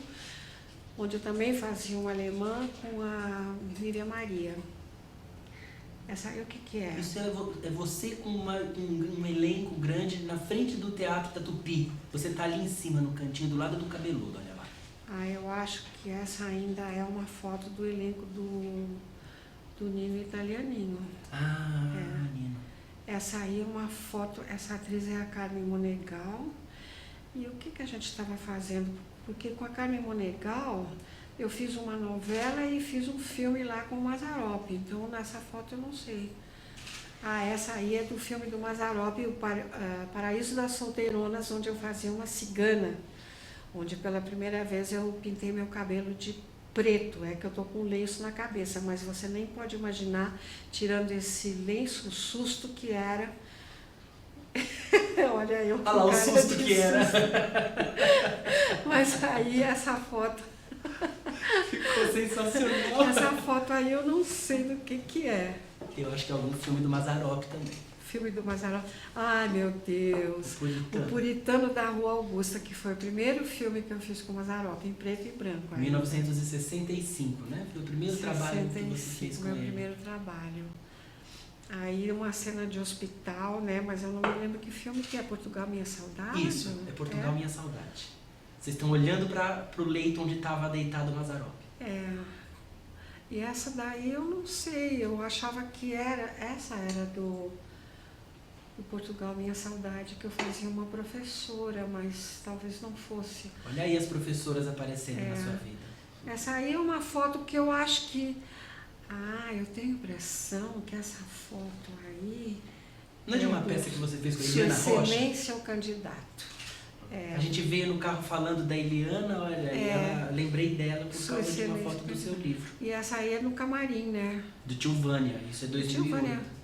onde eu também fazia uma alemã com a Miriam Maria. Essa aí o que é? Isso é você com um elenco grande na frente do Teatro da Tupi. Você tá ali em cima, no cantinho, do lado do cabeludo, olha lá. Ah, eu acho que essa ainda é uma foto do elenco do Nino Italianino. Ah, Nino. Essa aí é uma foto, essa atriz é a Carmen Monegal. E o que a gente estava fazendo? Porque com a Carmen Monegal, eu fiz uma novela e fiz um filme lá com o Mazzaropi. Então, nessa foto eu não sei. Ah, essa aí é do filme do Mazzaropi, o Paraíso das Solteironas, onde eu fazia uma cigana. Onde pela primeira vez eu pintei meu cabelo de preto. É que eu tô com um lenço na cabeça, mas você nem pode imaginar, tirando esse lenço, o susto que era. Olha eu. Olha lá o susto que era. Mas aí essa foto. Ficou sensacional. Essa foto aí eu não sei do que é. Eu acho que é algum filme do Mazzaropi também. Filme do Mazzaropi. Ai, meu Deus. O Puritano da Rua Augusta, que foi o primeiro filme que eu fiz com o Mazzaropi, em preto e branco. 1965, né? Foi o primeiro trabalho que você fez com ele. Meu primeiro trabalho. Aí uma cena de hospital, né? Mas eu não me lembro que filme que é. Portugal Minha Saudade? Isso, é Portugal Minha Saudade. Vocês estão olhando para o leito onde estava deitado o Mazzaropi. E essa daí eu não sei, eu achava que essa era do Portugal Minha Saudade, que eu fazia uma professora, mas talvez não fosse. Olha aí as professoras aparecendo na sua vida. Essa aí é uma foto que eu acho que... Ah, eu tenho a impressão que essa foto aí... Não é de uma peça que você fez com a Eliana Rocha? Excelência ao Candidato. A gente veio no carro falando da Eliana, olha, e lembrei dela por causa de uma foto do seu livro. E essa aí é no camarim, né? Do Tio Vânia, isso é 2008.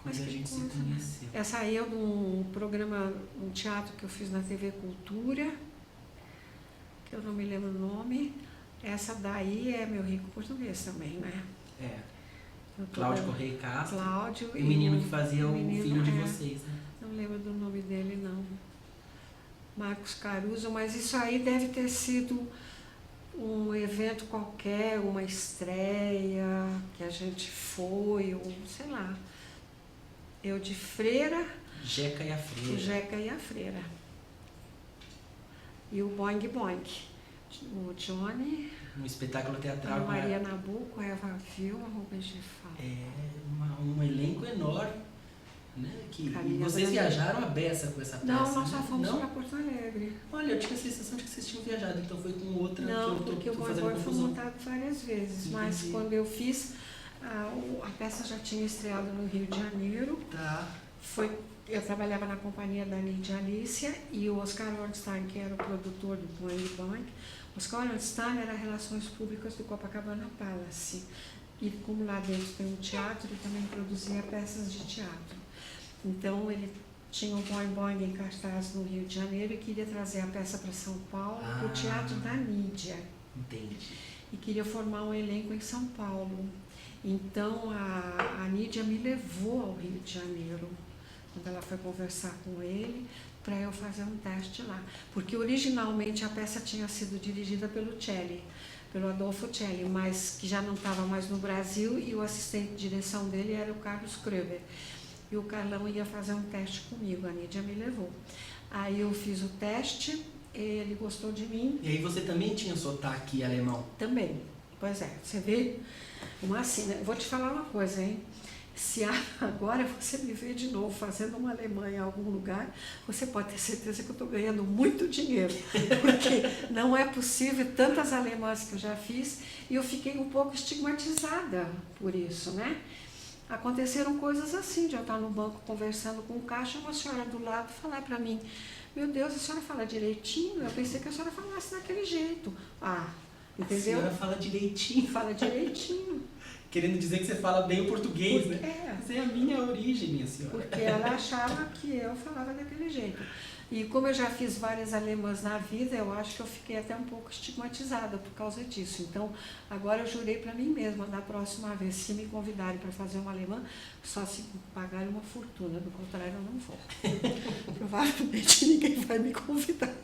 Mas a gente se coisa, conheceu. Né? Essa aí é de um programa, um teatro que eu fiz na TV Cultura, que eu não me lembro o nome. Essa daí é Meu Rico Português também, né? Cláudio Correia Castro. Cláudio e o menino que fazia o filho de vocês, né? Não lembro do nome dele, não. Marcos Caruso, mas isso aí deve ter sido um evento qualquer, uma estreia que a gente foi, ou sei lá. Eu de freira. Jeca e a Freira. O Jeca e a Freira. E o Boing Boing. O Johnny. Um espetáculo teatral. A Maria Nabuco, Eva Vilma, Rubens de Fala. Um elenco enorme. Né? E vocês viajaram a beça com essa peça? Não, nós só fomos para Porto Alegre. Olha, eu tinha a sensação de que vocês tinham viajado, então foi com outra... Não, porque o Boing Boing foi montado várias vezes, mas quando eu fiz, a peça já tinha estreado no Rio de Janeiro. Eu trabalhava na companhia da Lídia Alicia e o Oscar Ornstein, que era o produtor do Boing Boing. O Oscar Ornstein era Relações Públicas do Copacabana Palace. E como lá dentro tem um teatro, ele também produzia peças de teatro. Então ele tinha o Boing Boing em cartaz no Rio de Janeiro e queria trazer a peça para São Paulo, para o Teatro da Nídia. Entendi. E queria formar um elenco em São Paulo. Então a Nídia me levou ao Rio de Janeiro, quando ela foi conversar com ele, para eu fazer um teste lá. Porque originalmente a peça tinha sido dirigida pelo Celli, pelo Adolfo Celli, mas que já não estava mais no Brasil, e o assistente de direção dele era o Carlos Kröber. E o Carlão ia fazer um teste comigo, a Nídia me levou. Aí eu fiz o teste, ele gostou de mim. E aí você também tinha sotaque alemão? Também, pois é, você vê, assim, né? Vou te falar uma coisa, hein? Se agora você me vê de novo fazendo uma alemã em algum lugar, você pode ter certeza que eu estou ganhando muito dinheiro, porque não é possível, tantas alemãs que eu já fiz, e eu fiquei um pouco estigmatizada por isso, né? Aconteceram coisas assim, de eu estar no banco conversando com o caixa, uma senhora do lado falar para mim: meu Deus, a senhora fala direitinho? Eu pensei que a senhora falasse daquele jeito. Entendeu? A senhora fala direitinho. Fala direitinho. Querendo dizer que você fala bem o português, né? Essa é a minha origem, minha senhora. Porque ela achava que eu falava daquele jeito. E como eu já fiz várias alemãs na vida, eu acho que eu fiquei até um pouco estigmatizada por causa disso. Então, agora eu jurei para mim mesma, da próxima vez, se me convidarem para fazer uma alemã, só se pagarem uma fortuna, do contrário eu não vou. Provavelmente ninguém vai me convidar.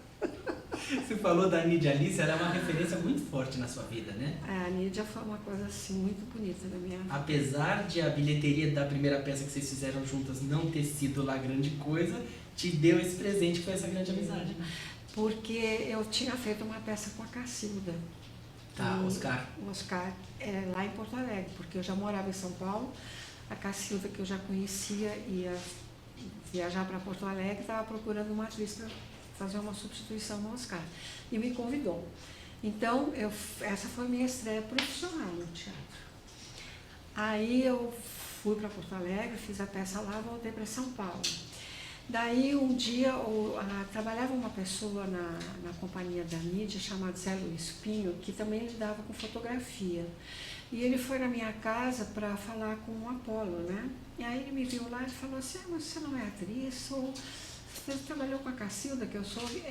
Você falou da Nídia Alice, ela é uma referência muito forte na sua vida, né? A Nídia foi uma coisa assim muito bonita da minha vida. Apesar de a bilheteria da primeira peça que vocês fizeram juntas não ter sido lá grande coisa, te deu esse presente que foi essa grande amizade. Porque eu tinha feito uma peça com a Cacilda. Oscar. O Oscar, lá em Porto Alegre, porque eu já morava em São Paulo. A Cacilda, que eu já conhecia, ia viajar para Porto Alegre, estava procurando uma atriz para fazer uma substituição no Oscar. E me convidou. Então, essa foi a minha estreia profissional no teatro. Aí eu fui para Porto Alegre, fiz a peça lá, voltei para São Paulo. Daí um dia trabalhava uma pessoa na companhia da Nídia, chamado Zé Luiz Pinho, que também lidava com fotografia. E ele foi na minha casa para falar com o Apolo, né? E aí ele me viu lá e falou assim: mas você não é atriz? Ou você trabalhou com a Cacilda, que eu soube?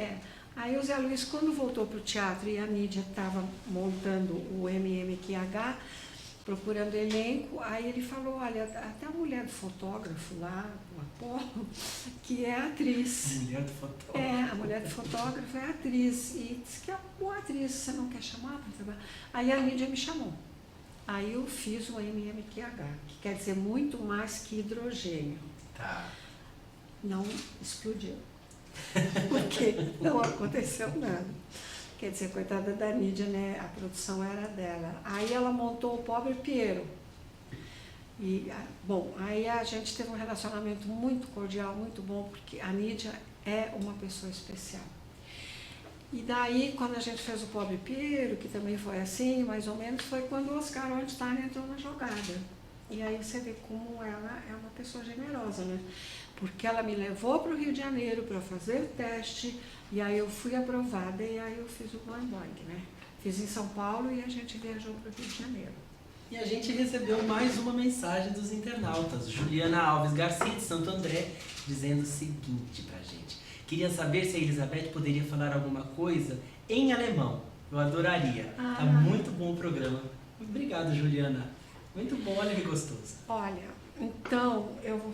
Aí o Zé Luiz, quando voltou para o teatro e a Nídia estava montando o MMQH, procurando elenco, aí ele falou: olha, até a mulher do fotógrafo lá, o Apolo, que é atriz. A mulher do fotógrafo? A mulher do fotógrafo é atriz. E disse que é uma boa atriz, você não quer chamar para trabalhar? Aí a Nídia me chamou. Aí eu fiz o MMQH, que quer dizer muito mais que hidrogênio. Não explodiu, porque não aconteceu nada. Quer dizer, coitada da Nídia, né? A produção era dela. Aí ela montou o Pobre Piero. E, bom, aí a gente teve um relacionamento muito cordial, muito bom, porque a Nídia é uma pessoa especial. E daí, quando a gente fez o Pobre Piero, que também foi assim, mais ou menos, foi quando o Oscar Ornstein entrou na jogada. E aí você vê como ela é uma pessoa generosa, né? Porque ela me levou para o Rio de Janeiro para fazer o teste, E aí eu fui aprovada e aí eu fiz o Boing Boing, né? Fiz em São Paulo e a gente viajou para o Rio de Janeiro. E a gente recebeu mais uma mensagem dos internautas. Juliana Alves Garcia, de Santo André, dizendo o seguinte pra gente. Queria saber se a Elizabeth poderia falar alguma coisa em alemão. Eu adoraria. Tá muito bom o programa. Obrigado, Juliana. Muito bom, olha que gostoso. Olha, então eu vou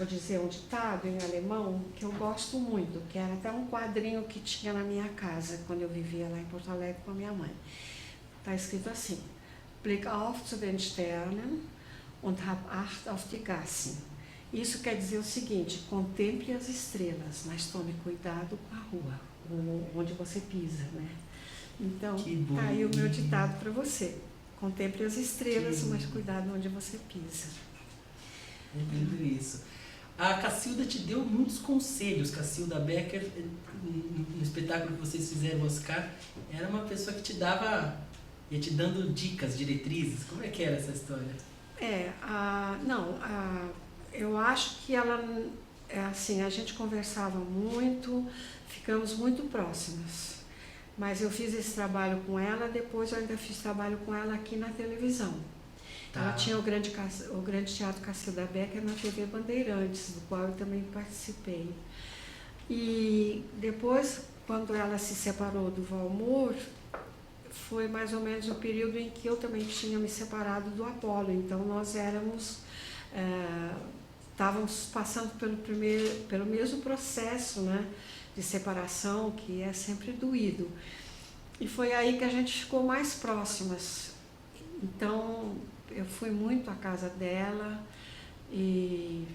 dizer um ditado em alemão que eu gosto muito, que era até um quadrinho que tinha na minha casa, quando eu vivia lá em Porto Alegre com a minha mãe. Tá escrito assim: Blick auf zu den Sternen und hab Acht auf die Gassen. Isso quer dizer o seguinte: contemple as estrelas, mas tome cuidado com a rua, onde você pisa, né? Então, tá aí o meu ditado para você. Contemple as estrelas, mas cuidado onde você pisa. É lindo isso. A Cacilda te deu muitos conselhos. Cacilda Becker, no espetáculo que vocês fizeram, Oscar, era uma pessoa que ia te dando dicas, diretrizes. Como é que era essa história? Eu acho que ela, assim, a gente conversava muito, ficamos muito próximas. Mas eu fiz esse trabalho com ela, depois eu ainda fiz trabalho com ela aqui na televisão. Tá. Ela tinha o grande Teatro Cacilda Becker na TV Bandeirantes, do qual eu também participei. E depois, quando ela se separou do Valmor, foi mais ou menos o período em que eu também tinha me separado do Apolo. Então nós estávamos passando pelo mesmo processo, né, de separação, que é sempre doído. E foi aí que a gente ficou mais próximas. Então eu fui muito à casa dela e,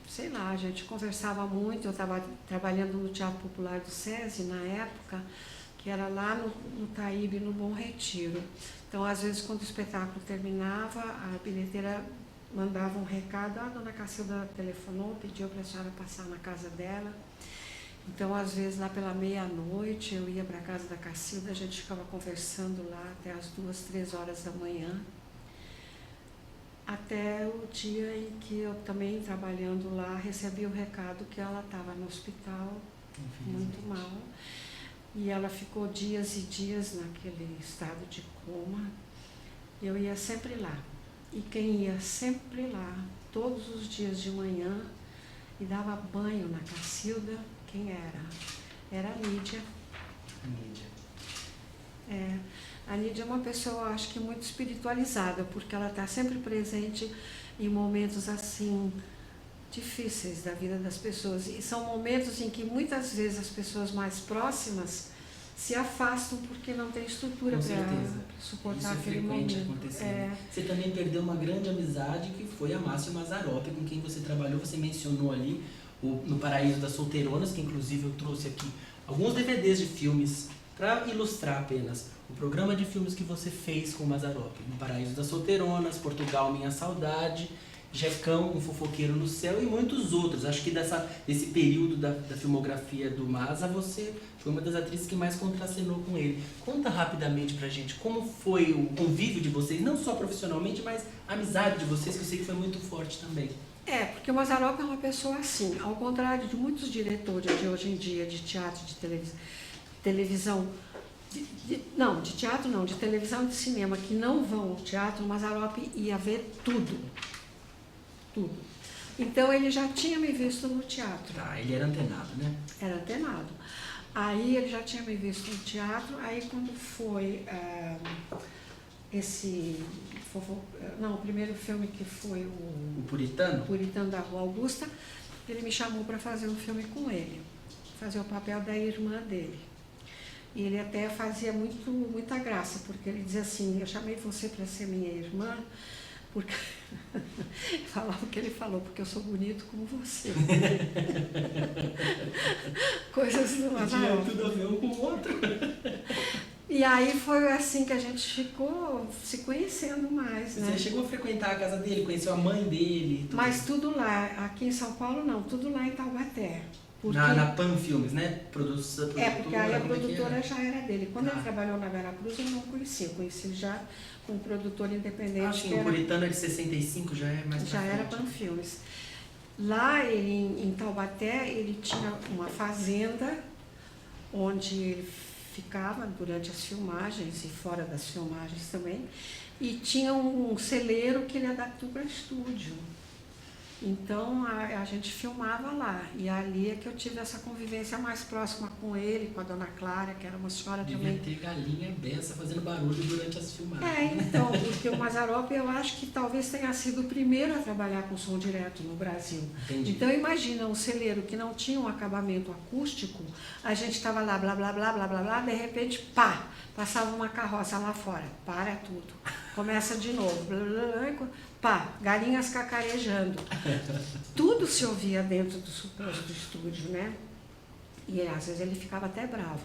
sei lá, a gente conversava muito. Eu estava trabalhando no Teatro Popular do SESI na época, que era lá no Taíbe, no Bom Retiro. Então, às vezes, quando o espetáculo terminava, a bilheteira mandava um recado: a dona Cacilda telefonou, pediu para a senhora passar na casa dela. Então, às vezes, lá pela meia-noite, eu ia para a casa da Cacilda, a gente ficava conversando lá até as 2, 3 horas da manhã, até o dia em que eu também, trabalhando lá, recebi o recado que ela estava no hospital, muito mal. E ela ficou dias e dias naquele estado de coma. Eu ia sempre lá. E quem ia sempre lá, todos os dias de manhã, e dava banho na Cacilda, quem era? Era a Nídia. A Nídia é uma pessoa, acho que muito espiritualizada, porque ela está sempre presente em momentos assim difíceis da vida das pessoas. E são momentos em que muitas vezes as pessoas mais próximas se afastam porque não tem estrutura para suportar aquele momento. Você também perdeu uma grande amizade, que foi a Márcio Mazzaropi, com quem você trabalhou. Você mencionou ali no Paraíso das Solteironas, que inclusive eu trouxe aqui alguns DVDs de filmes para ilustrar apenas o programa de filmes que você fez com o Mazzaropi. No Paraíso das Solteironas, Portugal, Minha Saudade, Jecão, Um Fofoqueiro no Céu e muitos outros. Acho que desse período da filmografia do Mazza, você foi uma das atrizes que mais contracenou com ele. Conta rapidamente pra gente como foi o convívio de vocês, não só profissionalmente, mas a amizade de vocês, que eu sei que foi muito forte também. Porque o Mazzaropi é uma pessoa assim, ao contrário de muitos diretores de hoje em dia, de teatro, de televisão, de teatro não, de televisão e de cinema, que não vão ao teatro. O Mazzaropi ia ver tudo. Então ele já tinha me visto no teatro. Ele era antenado, né? Era antenado. Aí ele já tinha me visto no teatro. Aí quando foi o primeiro filme, que foi o Puritano? O Puritano da Rua Augusta, ele me chamou para fazer um filme com ele, fazer o papel da irmã dele. E ele até fazia muita graça, porque ele dizia assim: eu chamei você para ser minha irmã, porque falava o que ele falou, porque eu sou bonito como você. Coisas do Mazzaropi. Tinha tudo a ver um com o outro. E aí foi assim que a gente ficou se conhecendo mais, né? Você chegou a frequentar a casa dele, conheceu a mãe dele? Mas tudo lá, aqui em São Paulo não, tudo lá em Taubaté. Porque... Na Pan Filmes, né? Porque aí a produtora já era dele. Quando ele trabalhou na Veracruz, eu não conhecia. Eu conheci já com um produtor independente. Acho que o Puritano é de 65, já é mais. Já era Pan Filmes. Lá em Taubaté, ele tinha uma fazenda onde ele ficava durante as filmagens e fora das filmagens também, e tinha um celeiro que ele adaptou para estúdio. Então a gente filmava lá, e ali é que eu tive essa convivência mais próxima com ele, com a dona Clara, que era uma senhora também. Devia ter galinha beça fazendo barulho durante as filmagens. Então, porque o Mazzaropi eu acho que talvez tenha sido o primeiro a trabalhar com som direto no Brasil. Entendi. Então imagina um celeiro que não tinha um acabamento acústico, a gente estava lá, blá, blá, blá, blá, blá, blá, de repente, pá, passava uma carroça lá fora, para tudo, começa de novo, blá, blá, blá, pá, galinhas cacarejando. Tudo se ouvia dentro do suposto estúdio, né? E às vezes ele ficava até bravo.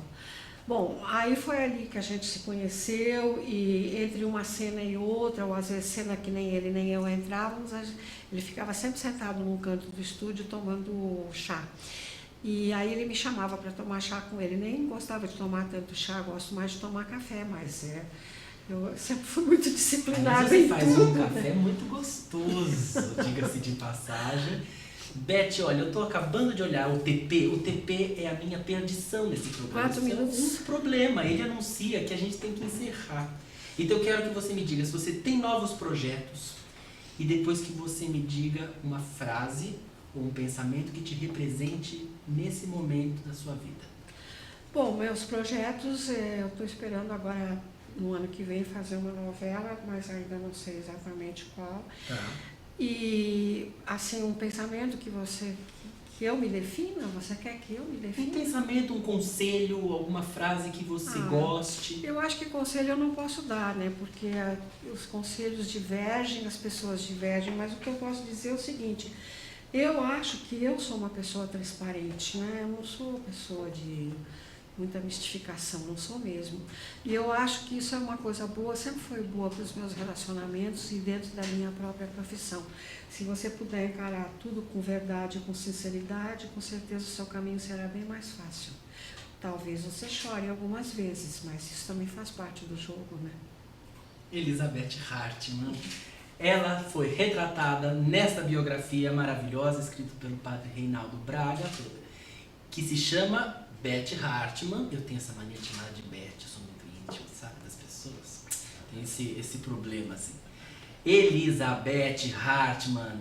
Bom, aí foi ali que a gente se conheceu, e entre uma cena e outra, ou às vezes cena que nem ele nem eu entrávamos, ele ficava sempre sentado num canto do estúdio tomando chá. E aí ele me chamava para tomar chá com ele. Nem gostava de tomar tanto chá, gosto mais de tomar café, mas eu sempre fui muito disciplinada. Mas você em faz tudo, um café né? muito gostoso, diga-se de passagem. Beth, olha, eu tô acabando de olhar o TP. O TP é a minha perdição nesse programa. 4 minutos. Um problema, ele anuncia que a gente tem que encerrar. Então eu quero que você me diga se você tem novos projetos, e depois que você me diga uma frase ou um pensamento que te represente nesse momento da sua vida. Bom, meus projetos, eu estou esperando agora, no ano que vem, fazer uma novela, mas ainda não sei exatamente qual. Tá. E, assim, um pensamento que eu me defina? Você quer que eu me defina? Um pensamento, um conselho, alguma frase que você goste? Eu acho que conselho eu não posso dar, né? Porque os conselhos divergem, as pessoas divergem, mas o que eu posso dizer é o seguinte: eu acho que eu sou uma pessoa transparente, né? Eu não sou uma pessoa de muita mistificação, não sou mesmo. E eu acho que isso é uma coisa boa, sempre foi boa para os meus relacionamentos e dentro da minha própria profissão. Se você puder encarar tudo com verdade, com sinceridade, com certeza o seu caminho será bem mais fácil. Talvez você chore algumas vezes, mas isso também faz parte do jogo, né? Elizabeth Hartmann. Ela foi retratada nesta biografia maravilhosa, escrita pelo padre Reinaldo Braga, que se chama Beth Hartmann. Eu tenho essa mania de chamar de Beth, eu sou muito íntimo, sabe, das pessoas. Tem esse problema, assim. Elizabeth Hartmann,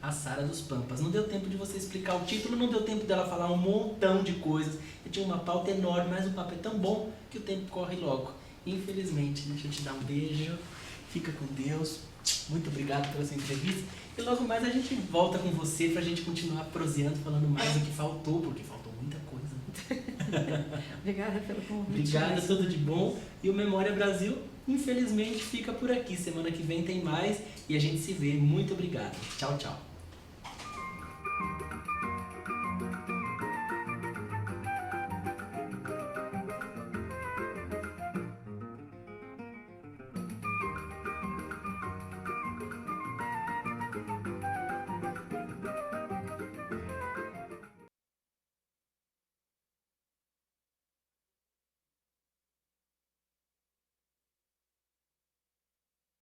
a Sara dos Pampas. Não deu tempo de você explicar o título, não deu tempo dela falar um montão de coisas. Eu tinha uma pauta enorme, mas o papo é tão bom que o tempo corre logo. Infelizmente, deixa eu te dar um beijo. Fica com Deus. Muito obrigado pela sua entrevista. E logo mais a gente volta com você pra gente continuar proseando, falando mais do que faltou, porque faltou muita coisa. Obrigada pelo convite. Obrigada, tudo de bom. E o Memória Brasil, infelizmente, fica por aqui. Semana que vem tem mais e a gente se vê. Muito obrigado. Tchau, tchau.